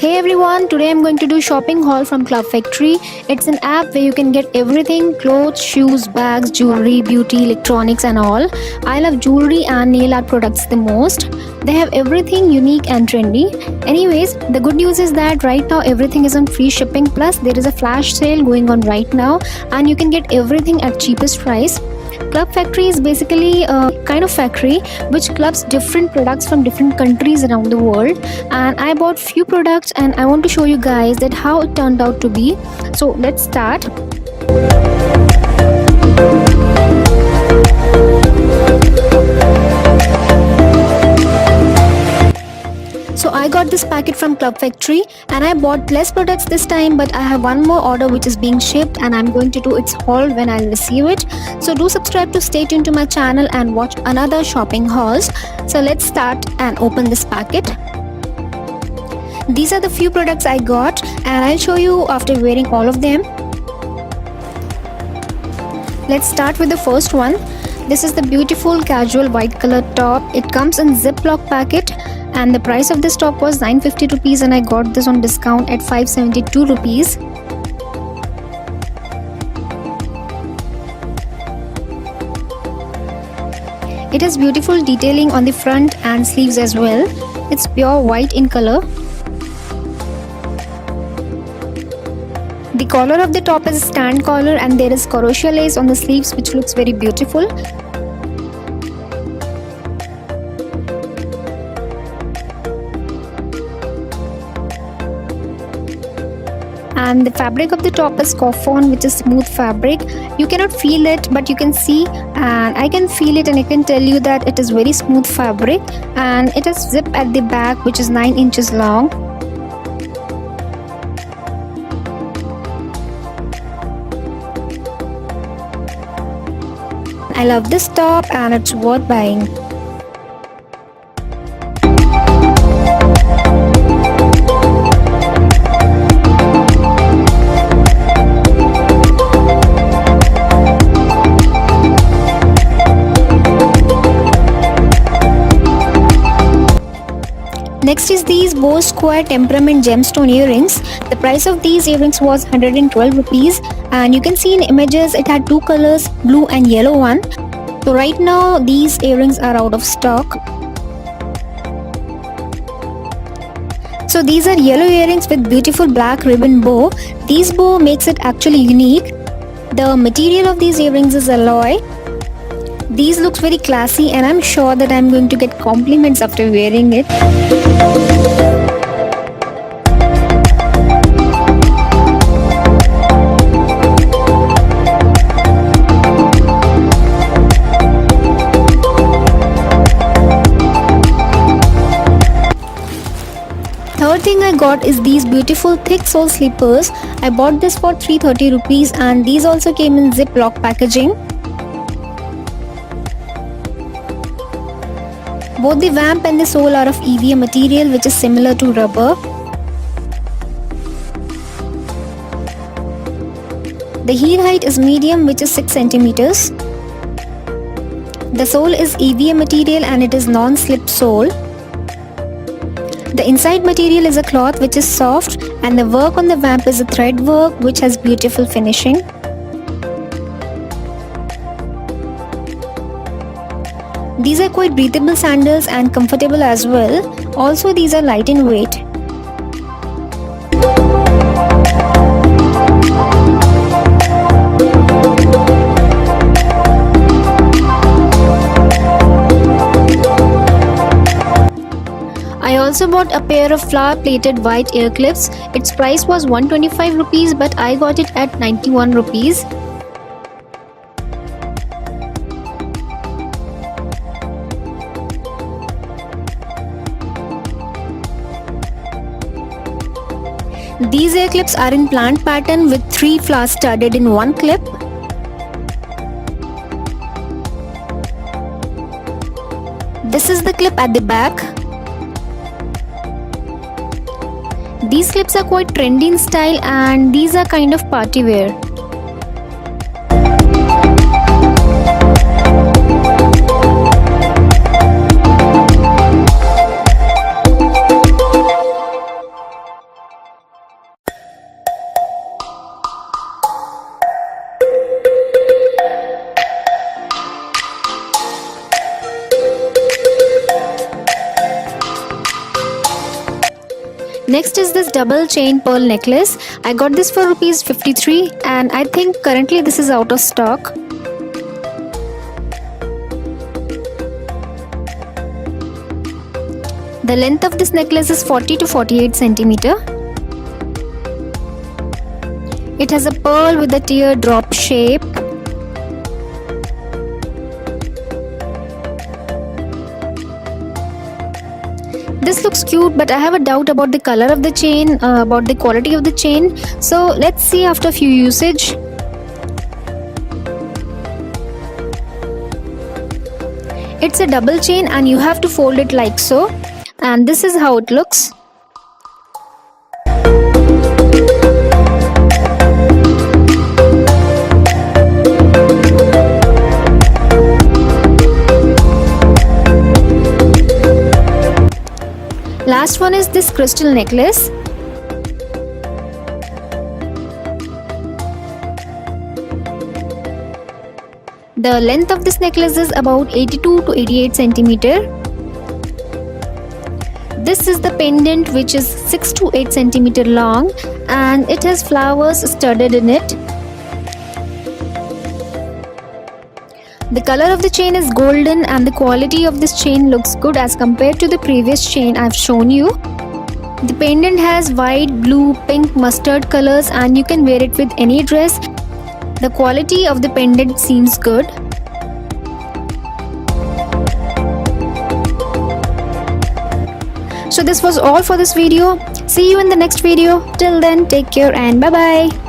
Hey everyone, today I'm going to do shopping haul from Club Factory. It's an app where you can get everything: clothes, shoes, bags, jewelry, beauty, electronics and all. I love jewelry and nail art products the most. They have everything unique and trendy. Anyways, the good news is that right now everything is on free shipping, plus there is a flash sale going on right now and you can get everything at cheapest price. Club Factory is basically a kind of factory which clubs different products from different countries around the world, and I bought few products and I want to show you guys that how it turned out to be. So let's start. So I got this packet from Club Factory and I bought less products this time, but I have one more order which is being shipped and I'm going to do its haul when I receive it. So do subscribe to stay tuned to my channel and watch another shopping hauls. So let's start and open this packet. These are the few products I got and I'll show you after wearing all of them. Let's start with the first one. This is the beautiful casual white color top. It comes in Ziploc packet. And the price of this top was 950 rupees and I got this on discount at 572 rupees. It has beautiful detailing on the front and sleeves as well. It's pure white in color. The collar of the top is a stand collar and there is crochet lace on the sleeves which looks very beautiful. And the fabric of the top is cotton, which is smooth fabric. You cannot feel it, but you can see, and I can feel it and I can tell you that it is very smooth fabric, and it has zip at the back which is 9 inches long. I love this top and it's worth buying. Next is these Bow Square Temperament Gemstone earrings. The price of these earrings was 112 rupees and you can see in images it had two colors, blue and yellow one. So right now these earrings are out of stock. So these are yellow earrings with beautiful black ribbon bow. This bow makes it actually unique. The material of these earrings is alloy. These looks very classy and I'm sure that I'm going to get compliments after wearing it. Third thing I got is these beautiful thick sole slippers. I bought this for 330 rupees and these also came in Ziploc packaging. Both the vamp and the sole are of EVA material which is similar to rubber. The heel height is medium which is 6 centimeters. The sole is EVA material and it is non-slip sole. The inside material is a cloth which is soft and the work on the vamp is a thread work which has beautiful finishing. These are quite breathable sandals and comfortable as well. Also these are light in weight. I also bought a pair of flower plated white ear clips. Its price was 125 rupees but I got it at 91 rupees. These ear clips are in plant pattern with 3 flowers studded in one clip. This is the clip at the back. These clips are quite trendy in style and these are kind of party wear. Next is this double chain pearl necklace. I got this for rupees 53 and I think currently this is out of stock. The length of this necklace is 40 to 48 centimeter. It has a pearl with a teardrop shape. This looks cute, but I have a doubt about the color of the chain, about the quality of the chain. So let's see after a few usage. It's a double chain and you have to fold it like so. And this is how it looks. Last one is this crystal necklace. The length of this necklace is about 82 to 88 centimeter. This is the pendant, which is 6 to 8 centimeter long, and it has flowers studded in it. The color of the chain is golden and the quality of this chain looks good as compared to the previous chain I've shown you. The pendant has white, blue, pink, mustard colors and you can wear it with any dress. The quality of the pendant seems good. So this was all for this video. See you in the next video. Till then, take care and bye bye.